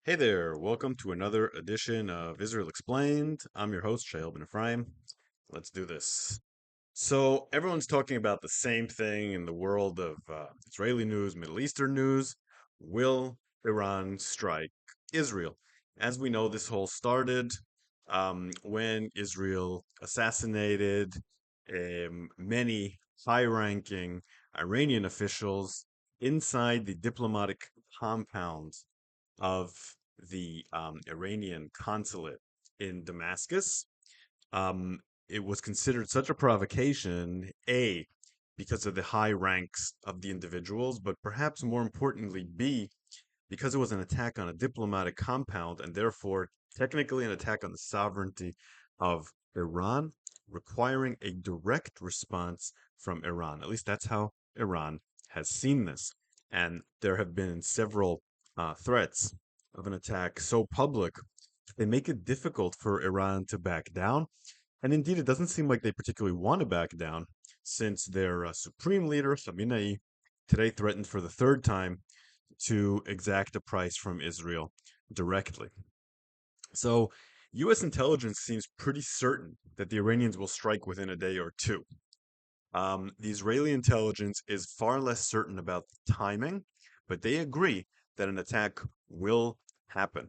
Hey there, welcome to another edition of Israel Explained. I'm your host, Ben-Ephraim. Let's do this. So, everyone's talking about the same thing in the world of Israeli news, Middle Eastern news. Will Iran strike Israel? As we know, this whole started when Israel assassinated many high ranking Iranian officials inside the diplomatic compound of the Iranian consulate in Damascus. Um, it was considered such a provocation, A, because of the high ranks of the individuals, but perhaps more importantly, B, because it was an attack on a diplomatic compound and therefore technically an attack on the sovereignty of Iran, requiring a direct response from Iran. At least that's how Iran has seen this. And there have been several threats of an attack so public, they make it difficult for Iran to back down. And indeed, it doesn't seem like they particularly want to back down, since their supreme leader, Khamenei, today threatened for the third time to exact a price from Israel directly. So, U.S. intelligence seems pretty certain that the Iranians will strike within a day or two. The Israeli intelligence is far less certain about the timing, but they agree that an attack will happen.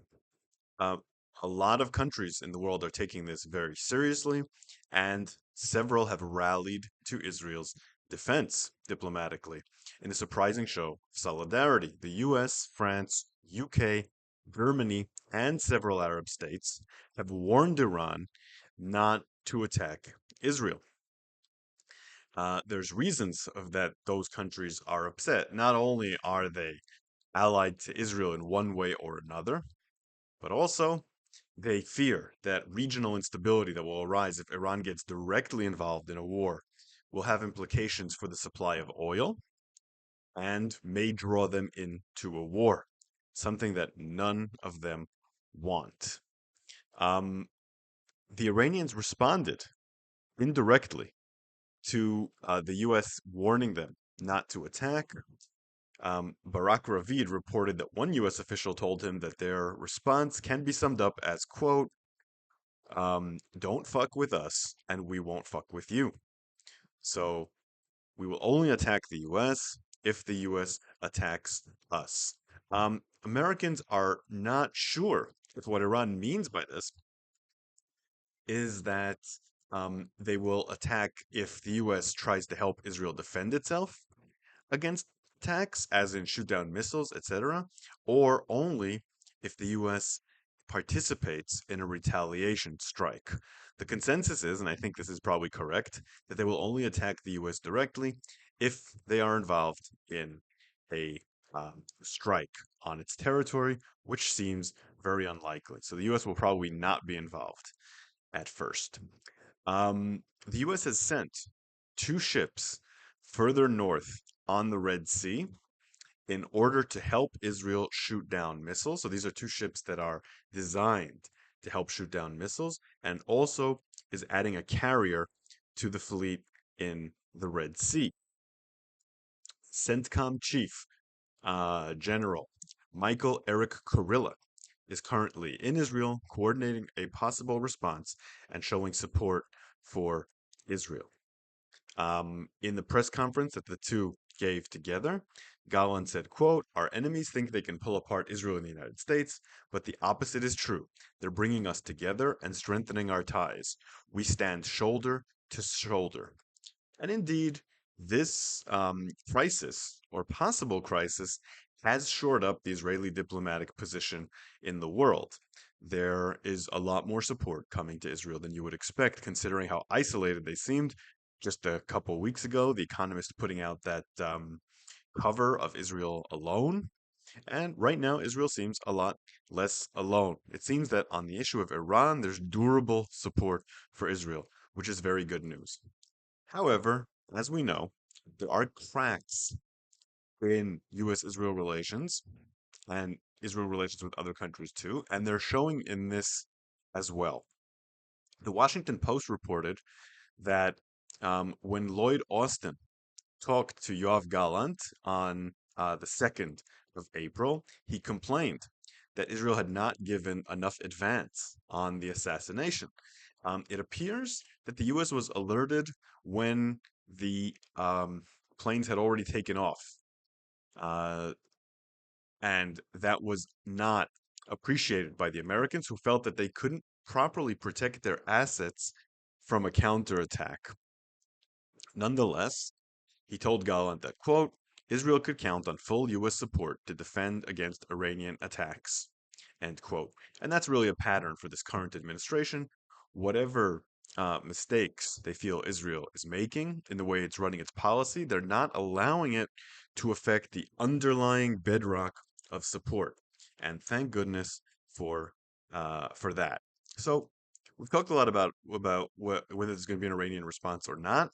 Uh, a lot of countries in the world are taking this very seriously, and several have rallied to Israel's defense diplomatically in a surprising show of solidarity. The US, France, UK, Germany, and several Arab states have warned Iran not to attack Israel. There's reasons of that those countries are upset. Not only are they allied to Israel in one way or another, but also they fear that regional instability that will arise if Iran gets directly involved in a war will have implications for the supply of oil and may draw them into a war, something that none of them want. Um, the Iranians responded indirectly to the U.S. warning them not to attack. Barak Ravid reported that one U.S. official told him that their response can be summed up as, quote, don't fuck with us and we won't fuck with you. So we will only attack the US if the US attacks us. Americans are not sure if what Iran means by this is that they will attack if the US tries to help Israel defend itself against attacks, as in shoot down missiles, etc., or only if the US participates in a retaliation strike. The consensus is, and I think this is probably correct, that they will only attack the US directly if they are involved in a strike on its territory, which seems very unlikely. So the US will probably not be involved at first. The US has sent two ships further north on the Red Sea in order to help Israel shoot down missiles. So these are two ships that are designed to help shoot down missiles and also is adding a carrier to the fleet in the Red Sea. CENTCOM Chief General Michael Eric Kurilla is currently in Israel coordinating a possible response and showing support for Israel. In the press conference that the two gave together, Gallant said, quote, our enemies think they can pull apart Israel and the United States, but the opposite is true. They're bringing us together and strengthening our ties. We stand shoulder to shoulder. And indeed, this crisis or possible crisis has shored up the Israeli diplomatic position in the world. There is a lot more support coming to Israel than you would expect, considering how isolated they seemed just a couple weeks ago. The Economist putting out that cover of Israel alone. And right now, Israel seems a lot less alone. It seems that on the issue of Iran, there's durable support for Israel, which is very good news. However, as we know, there are cracks in U.S. Israel relations and Israel relations with other countries too, and they're showing in this as well. The Washington Post reported that when Lloyd Austin talked to Yoav Gallant on the 2nd of April, he complained that Israel had not given enough advance on the assassination. It appears that the U.S. was alerted when the planes had already taken off, uh, and that was not appreciated by the Americans, who felt that they couldn't properly protect their assets from a counterattack. Nonetheless, he told Gallant that, quote, Israel could count on full U.S. support to defend against Iranian attacks, end quote. And that's really a pattern for this current administration. Whatever mistakes they feel Israel is making in the way it's running its policy, they're not allowing it to affect the underlying bedrock of support. And thank goodness for that. So we've talked a lot about whether there's going to be an Iranian response or not.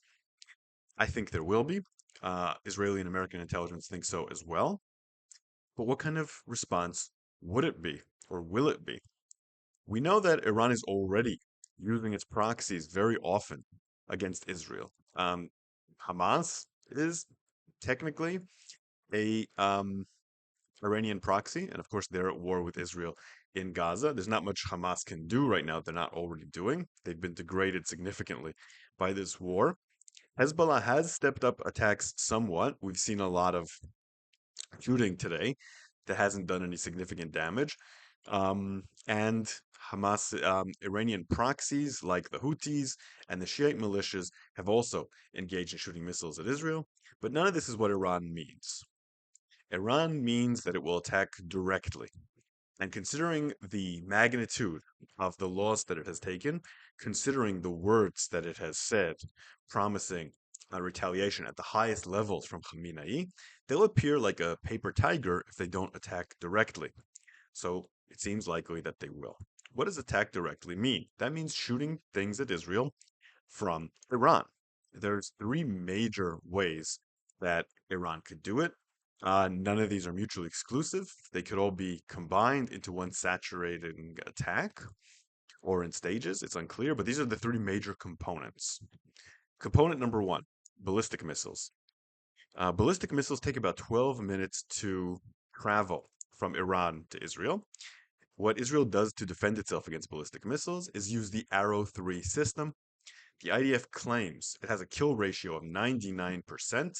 I think there will be. Israeli and American intelligence think so as well. But what kind of response would it be, or will it be? We know that Iran is already using its proxies very often against Israel. Hamas is technically a Iranian proxy, and of course they're at war with Israel in Gaza. There's not much Hamas can do right now they're not already doing. They've been degraded significantly by this war. Hezbollah has stepped up attacks somewhat. We've seen a lot of shooting today that hasn't done any significant damage. And Hamas, Iranian proxies like the Houthis and the Shiite militias have also engaged in shooting missiles at Israel. But none of this is what Iran means. Iran means that it will attack directly. And considering the magnitude of the loss that it has taken, considering the words that it has said, promising retaliation at the highest levels from Khamenei, they'll appear like a paper tiger if they don't attack directly. So it seems likely that they will. What does attack directly mean? That means shooting things at Israel from Iran. There's three major ways that Iran could do it. None of these are mutually exclusive. They could all be combined into one saturating attack or in stages. It's unclear, but these are the three major components. Component number one, ballistic missiles. Ballistic missiles take about 12 minutes to travel from Iran to Israel. What Israel does to defend itself against ballistic missiles is use the Arrow 3 system. The IDF claims it has a kill ratio of 99%.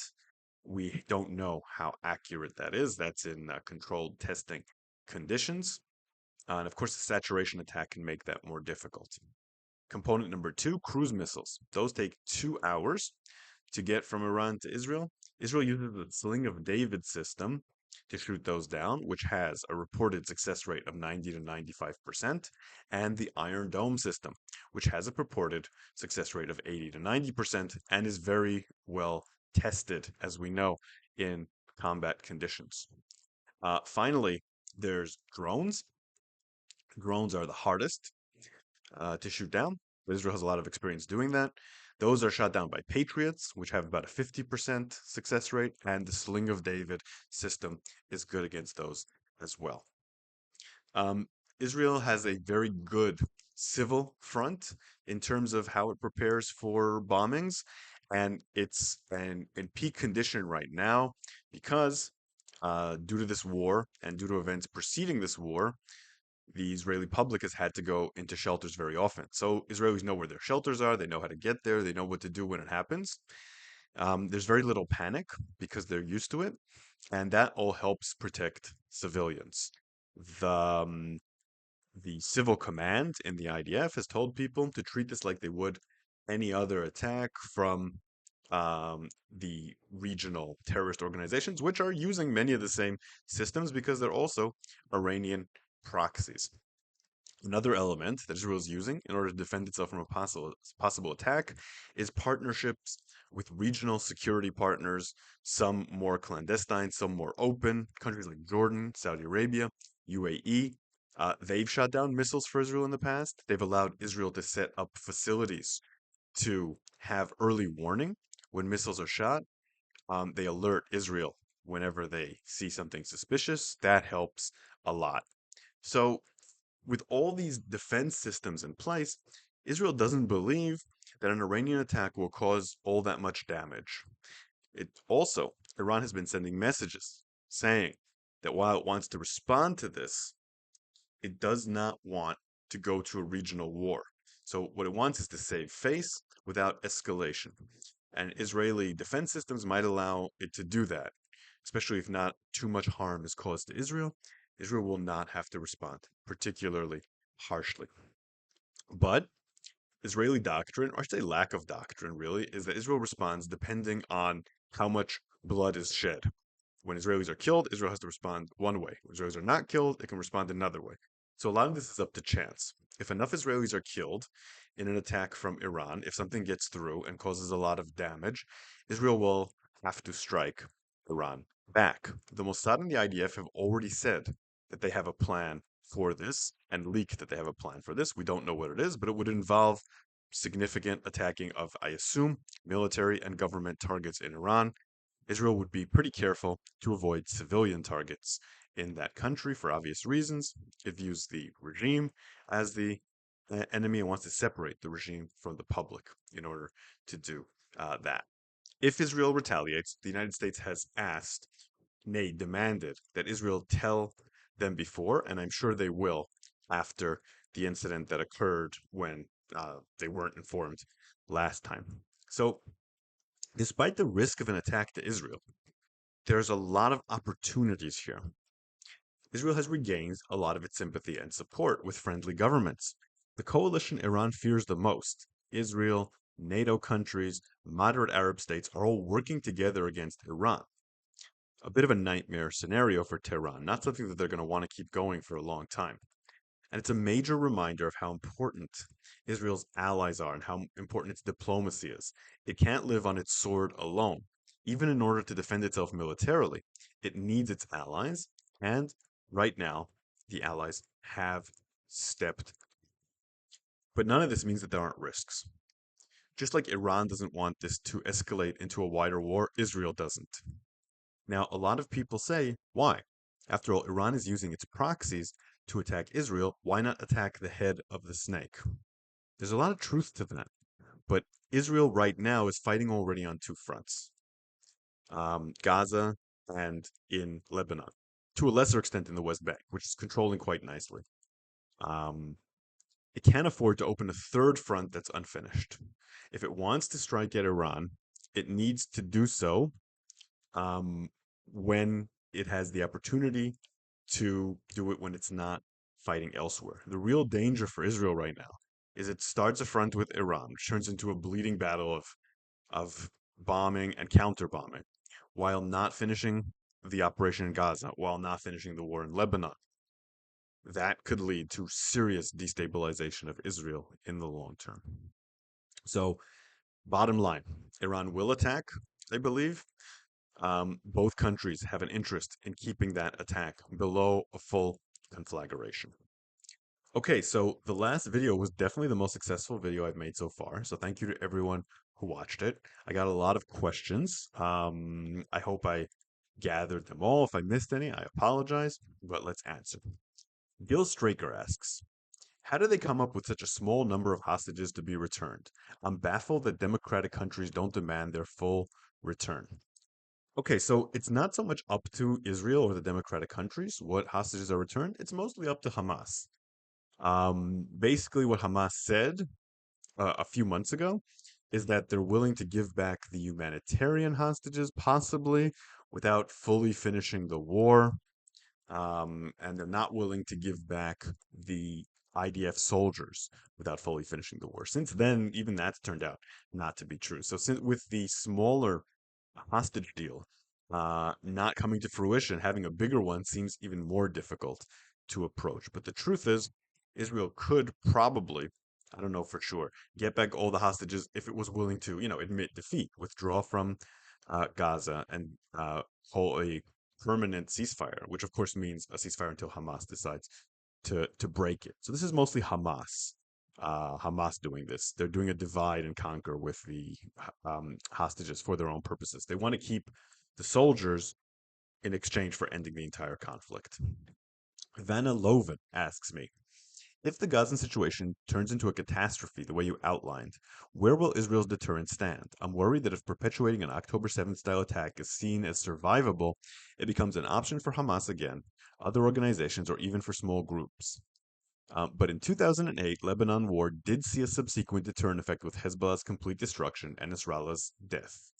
We don't know how accurate that is. That's in controlled testing conditions. And of course, the saturation attack can make that more difficult. Component number two, cruise missiles. Those take 2 hours to get from Iran to Israel. Israel uses the Sling of David system to shoot those down, which has a reported success rate of 90 to 95%, and the Iron Dome system, which has a purported success rate of 80 to 90% and is very well tested, as we know, in combat conditions. Finally, there's drones. Drones are the hardest to shoot down, but Israel has a lot of experience doing that. Those are shot down by Patriots, which have about a 50% success rate, and the Sling of David system is good against those as well. Israel has a very good civil front in terms of how it prepares for bombings, and it's in peak condition right now because due to this war and due to events preceding this war, the Israeli public has had to go into shelters very often. So Israelis know where their shelters are, they know how to get there, they know what to do when it happens. There's very little panic because they're used to it, and that all helps protect civilians. The the civil command in the IDF has told people to treat this like they would any other attack from the regional terrorist organizations, which are using many of the same systems because they're also Iranian proxies. Another element that Israel is using in order to defend itself from a possible attack is partnerships with regional security partners, some more clandestine, some more open, countries like Jordan, Saudi Arabia, UAE. They've shot down missiles for Israel in the past. They've allowed Israel to set up facilities to have early warning when missiles are shot. They alert Israel whenever they see something suspicious. That helps a lot. So, with all these defense systems in place, Israel doesn't believe that an Iranian attack will cause all that much damage. Iran has been sending messages saying that while it wants to respond to this, it does not want to go to a regional war. So what it wants is to save face without escalation. And Israeli defense systems might allow it to do that, especially if not too much harm is caused to Israel. Israel will not have to respond particularly harshly. But Israeli doctrine, or I should say lack of doctrine really, is that Israel responds depending on how much blood is shed. When Israelis are killed, Israel has to respond one way. When Israelis are not killed, it can respond another way. So a lot of this is up to chance. If enough Israelis are killed in an attack from Iran, if something gets through and causes a lot of damage, Israel will have to strike Iran back. The Mossad and the IDF have already said that they have a plan for this and leaked that they have a plan for this. We don't know what it is, but it would involve significant attacking of, I assume, military and government targets in Iran. Israel would be pretty careful to avoid civilian targets in that country for obvious reasons. It views the regime as the enemy and wants to separate the regime from the public in order to do that. If Israel retaliates, the United States has asked, nay, demanded, that Israel tell them before, and I'm sure they will after the incident that occurred when they weren't informed last time. So, despite the risk of an attack to Israel, there's a lot of opportunities here. Israel has regained a lot of its sympathy and support with friendly governments. The coalition Iran fears the most, Israel, NATO countries, moderate Arab states, are all working together against Iran. A bit of a nightmare scenario for Tehran, not something that they're going to want to keep going for a long time. And it's a major reminder of how important Israel's allies are and how important its diplomacy is. It can't live on its sword alone. Even in order to defend itself militarily, it needs its allies. And right now, the allies have stepped. But none of this means that there aren't risks. Just like Iran doesn't want this to escalate into a wider war, Israel doesn't. Now, a lot of people say, why? After all, Iran is using its proxies to attack Israel. Why not attack the head of the snake? There's a lot of truth to that. But Israel right now is fighting already on two fronts, Gaza and in Lebanon, to a lesser extent in the West Bank, which is controlling quite nicely. It can't afford to open a third front that's unfinished. If it wants to strike at Iran, it needs to do so when it has the opportunity to do it when it's not fighting elsewhere. The real danger for Israel right now is it starts a front with Iran, which turns into a bleeding battle of bombing and counter bombing, while not finishing the operation in Gaza, while not finishing the war in Lebanon. That could lead to serious destabilization of Israel in the long term. So, bottom line, Iran will attack, I believe. Both countries have an interest in keeping that attack below a full conflagration. Okay, so the last video was definitely the most successful video I've made so far. So thank you to everyone who watched it. I got a lot of questions. I hope I gathered them all. If I missed any, I apologize, but let's answer. Gil Straker asks, how do they come up with such a small number of hostages to be returned? I'm baffled that democratic countries don't demand their full return. Okay, so it's not so much up to Israel or the democratic countries what hostages are returned. It's mostly up to Hamas. Basically, what Hamas said a few months ago is that they're willing to give back the humanitarian hostages, possibly without fully finishing the war. And they're not willing to give back the IDF soldiers without fully finishing the war. Since then, even that's turned out not to be true. So, with the smaller hostage deal not coming to fruition, having a bigger one seems even more difficult to approach. But the truth is, Israel could probably, I don't know for sure, get back all the hostages if it was willing to, admit defeat, withdraw from Gaza, and hold a permanent ceasefire, which of course means a ceasefire until Hamas decides to break it. So this is mostly Hamas doing this. They're doing a divide and conquer with the hostages for their own purposes. They want to keep the soldiers in exchange for ending the entire conflict. Vanna Loven asks me, if the Gazan situation turns into a catastrophe the way you outlined, where will Israel's deterrent stand? I'm worried that if perpetuating an October 7th style attack is seen as survivable, it becomes an option for Hamas again, other organizations, or even for small groups. But in 2008, Lebanon war did see a subsequent deterrent effect with Hezbollah's complete destruction and Nasrallah's death.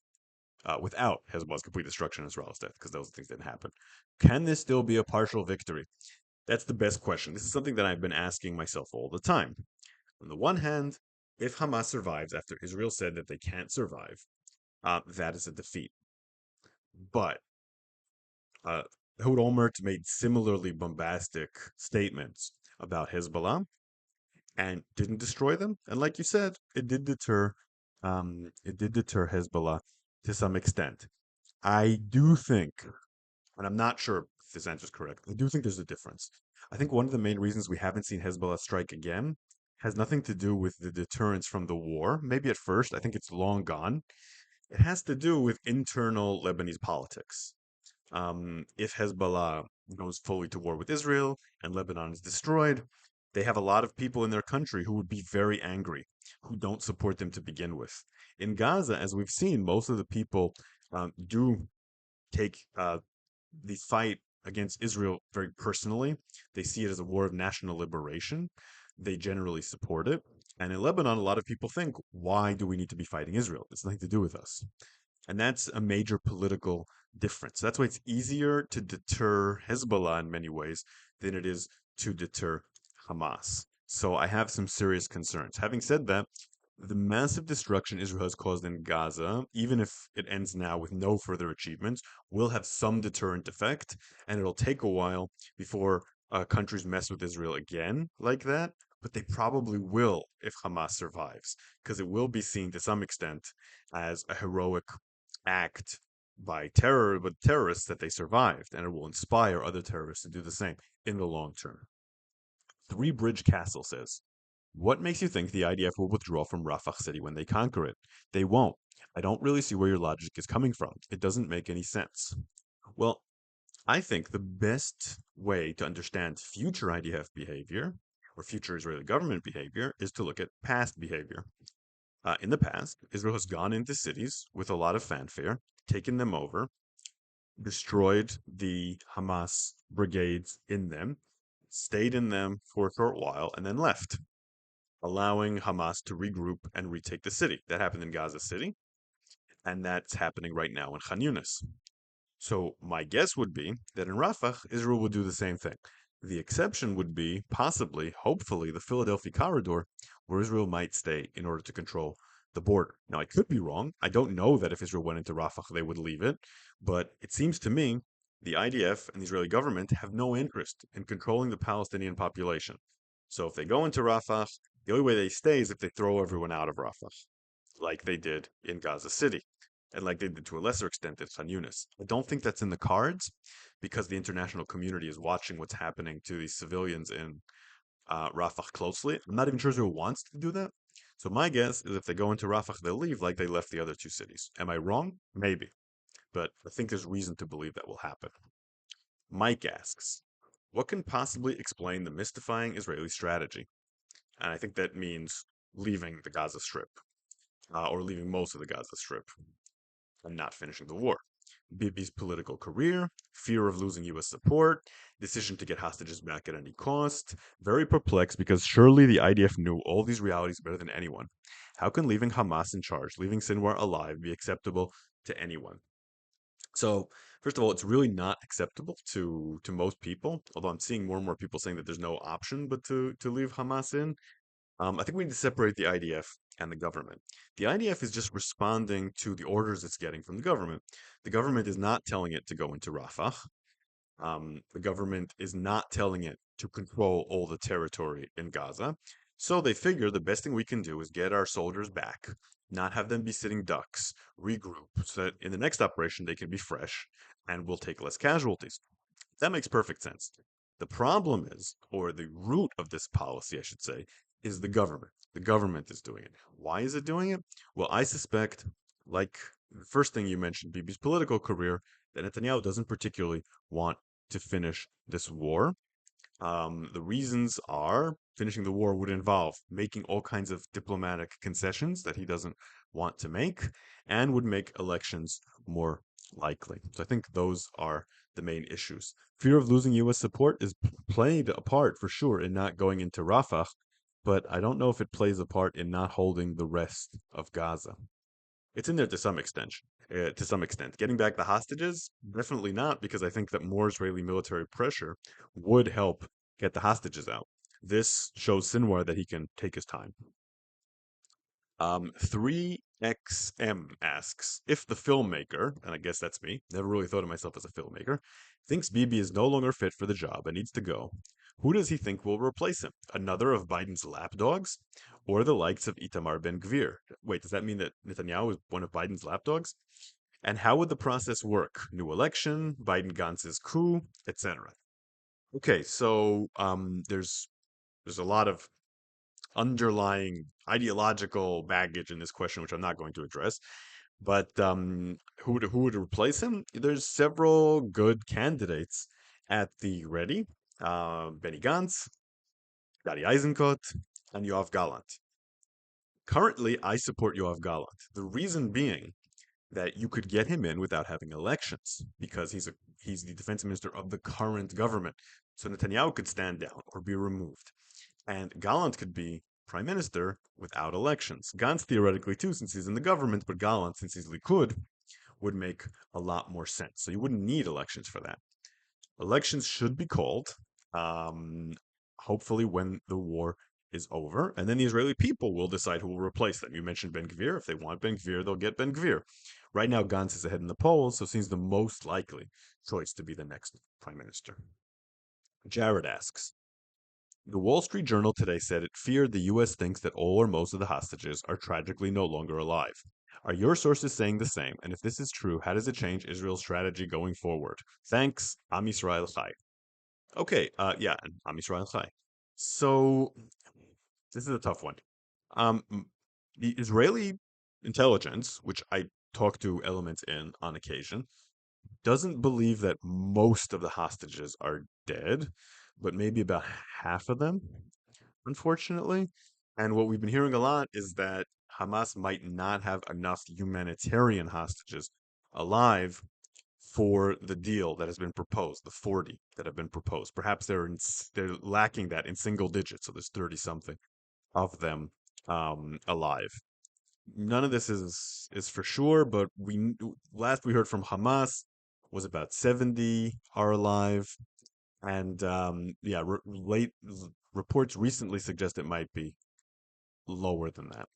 Without Hezbollah's complete destruction and Nasrallah's death, because those things didn't happen. Can this still be a partial victory? That's the best question. This is something that I've been asking myself all the time. On the one hand, if Hamas survives after Israel said that they can't survive, that is a defeat. But uh, Ehud Olmert made similarly bombastic statements about Hezbollah and didn't destroy them. And like you said, it did deter Hezbollah to some extent. I do think, and I'm not sure if this answer is correct, I do think there's a difference. I think one of the main reasons we haven't seen Hezbollah strike again has nothing to do with the deterrence from the war. Maybe at first, I think it's long gone. It has to do with internal Lebanese politics. If Hezbollah goes fully to war with Israel and Lebanon is destroyed, they have a lot of people in their country who would be very angry, who don't support them to begin with. In Gaza, as we've seen, most of the people do take the fight against Israel very personally. They see it as a war of national liberation. They generally support it. And in Lebanon, a lot of people think, why do we need to be fighting Israel? It's nothing to do with us. And that's a major political difference. That's why it's easier to deter Hezbollah in many ways than it is to deter Hamas. So I have some serious concerns. Having said that, the massive destruction Israel has caused in Gaza, even if it ends now with no further achievements, will have some deterrent effect, and it'll take a while before countries mess with Israel again like that. But they probably will if Hamas survives, because it will be seen to some extent as a heroic act by terrorists that they survived, and it will inspire other terrorists to do the same in the long term. Three Bridge Castle says, what makes you think the IDF will withdraw from Rafah city when they conquer it? They won't. I don't really see where your logic is coming from. It doesn't make any sense. Well, I think the best way to understand future IDF behavior or future Israeli government behavior is to look at past behavior. In the past, Israel has gone into cities with a lot of fanfare, taken them over, destroyed the Hamas brigades in them, stayed in them for a short while, and then left, allowing Hamas to regroup and retake the city. That happened in Gaza City, and that's happening right now in Khan Yunis. So my guess would be that in Rafah, Israel would do the same thing. The exception would be possibly, hopefully, the Philadelphia corridor, where Israel might stay in order to control the border. Now, I could be wrong. I don't know that if Israel went into Rafah, they would leave it. But it seems to me the IDF and the Israeli government have no interest in controlling the Palestinian population. So if they go into Rafah, the only way they stay is if they throw everyone out of Rafah, like they did in Gaza City and like they did to a lesser extent in Khan Yunis. I don't think that's in the cards because the international community is watching what's happening to these civilians in Rafah closely. I'm not even sure Israel wants to do that. So my guess is if they go into Rafah, they'll leave like they left the other two cities. Am I wrong? Maybe. But I think there's reason to believe that will happen. Mike asks, what can possibly explain the mystifying Israeli strategy? And I think that means leaving the Gaza Strip, or leaving most of the Gaza Strip and not finishing the war. Bibi's political career, fear of losing US support, decision to get hostages back at any cost. Very perplexed because surely the IDF knew all these realities better than anyone. How can leaving Hamas in charge, leaving Sinwar alive, be acceptable to anyone? So, first of all, it's really not acceptable to most people, although I'm seeing more and more people saying that there's no option but to leave Hamas in. I think we need to separate the IDF and the government. The IDF is just responding to the orders it's getting from the government. The government is not telling it to go into Rafah. The government is not telling it to control all the territory in Gaza. So they figure the best thing we can do is get our soldiers back, not have them be sitting ducks, regroup, so that in the next operation they can be fresh and we'll take less casualties. That makes perfect sense. The problem is, or the root of this policy, I should say, is the government. The government is doing it. Why is it doing it? Well, I suspect, like the first thing you mentioned, Bibi's political career, that Netanyahu doesn't particularly want to finish this war. The reasons are finishing the war would involve making all kinds of diplomatic concessions that he doesn't want to make and would make elections more likely. So I think those are the main issues. Fear of losing U.S. support is played a part for sure in not going into Rafah, but I don't know if it plays a part in not holding the rest of Gaza. It's in there to some extent. To some extent, getting back the hostages, definitely not, because I think that more Israeli military pressure would help get the hostages out. This shows Sinwar that he can take his time. 3XM asks if the filmmaker, and I guess that's me, never really thought of myself as a filmmaker, thinks Bibi is no longer fit for the job and needs to go. Who does he think will replace him? Another of Biden's lapdogs? Or the likes of Itamar Ben Gvir? Wait, does that mean that Netanyahu is one of Biden's lapdogs? And how would the process work? New election, Biden Gantz's coup, etc. Okay, so there's a lot of underlying ideological baggage in this question, which I'm not going to address. But who would replace him? There's several good candidates at the ready. Benny Gantz, Gadi Eisenkot, and Yoav Gallant. Currently, I support Yoav Gallant. The reason being that you could get him in without having elections because he's the defense minister of the current government. So Netanyahu could stand down or be removed. And Gallant could be prime minister without elections. Gantz theoretically too, since he's in the government, but Gallant, since he's Likud, would make a lot more sense. So you wouldn't need elections for that. Elections should be called, hopefully when the war is over, and then the Israeli people will decide who will replace them. You mentioned Ben Gvir. If they want Ben Gvir, they'll get Ben Gvir. Right now, Gantz is ahead in the polls, so seems the most likely choice to be the next prime minister. Jared asks, the Wall Street Journal today said it feared the U.S. thinks that all or most of the hostages are tragically no longer alive. Are your sources saying the same? And if this is true, how does it change Israel's strategy going forward? Thanks, Am Yisrael Chai. Okay, yeah, and Am Yisrael Chai. So this is a tough one. Um, the Israeli intelligence, which I talk to elements in on occasion, doesn't believe that most of the hostages are dead, but maybe about half of them, unfortunately. And what we've been hearing a lot is that Hamas might not have enough humanitarian hostages alive for the deal that has been proposed, the 40 that have been proposed. Perhaps they're lacking that in single digits, so there's 30 something of them alive. None of this is for sure, but last we heard from Hamas was about 70 are alive, and yeah, reports recently suggest it might be lower than that.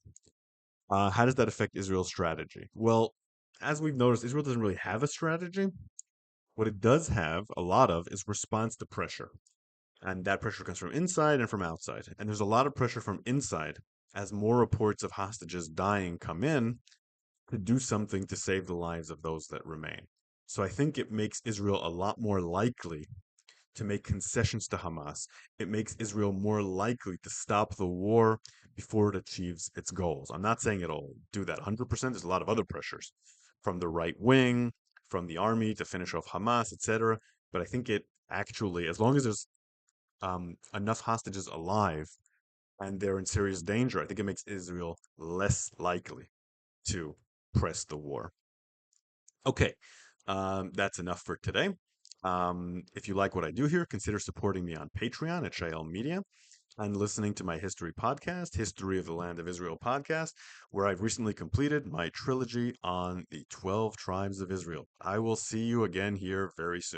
How does that affect Israel's strategy? Well, as we've noticed, Israel doesn't really have a strategy. What it does have a lot of is response to pressure. And that pressure comes from inside and from outside. And there's a lot of pressure from inside as more reports of hostages dying come in to do something to save the lives of those that remain. So I think it makes Israel a lot more likely to make concessions to Hamas. It makes Israel more likely to stop the war before it achieves its goals. I'm not saying it'll do that 100%. There's a lot of other pressures from the right wing, from the army to finish off Hamas, etc. But I think it actually, as long as there's enough hostages alive and they're in serious danger, I think it makes Israel less likely to press the war. Okay, that's enough for today. If you like what I do here, consider supporting me on Patreon at Shael Media and listening to my history podcast, History of the Land of Israel podcast, where I've recently completed my trilogy on the 12 tribes of Israel. I will see you again here very soon.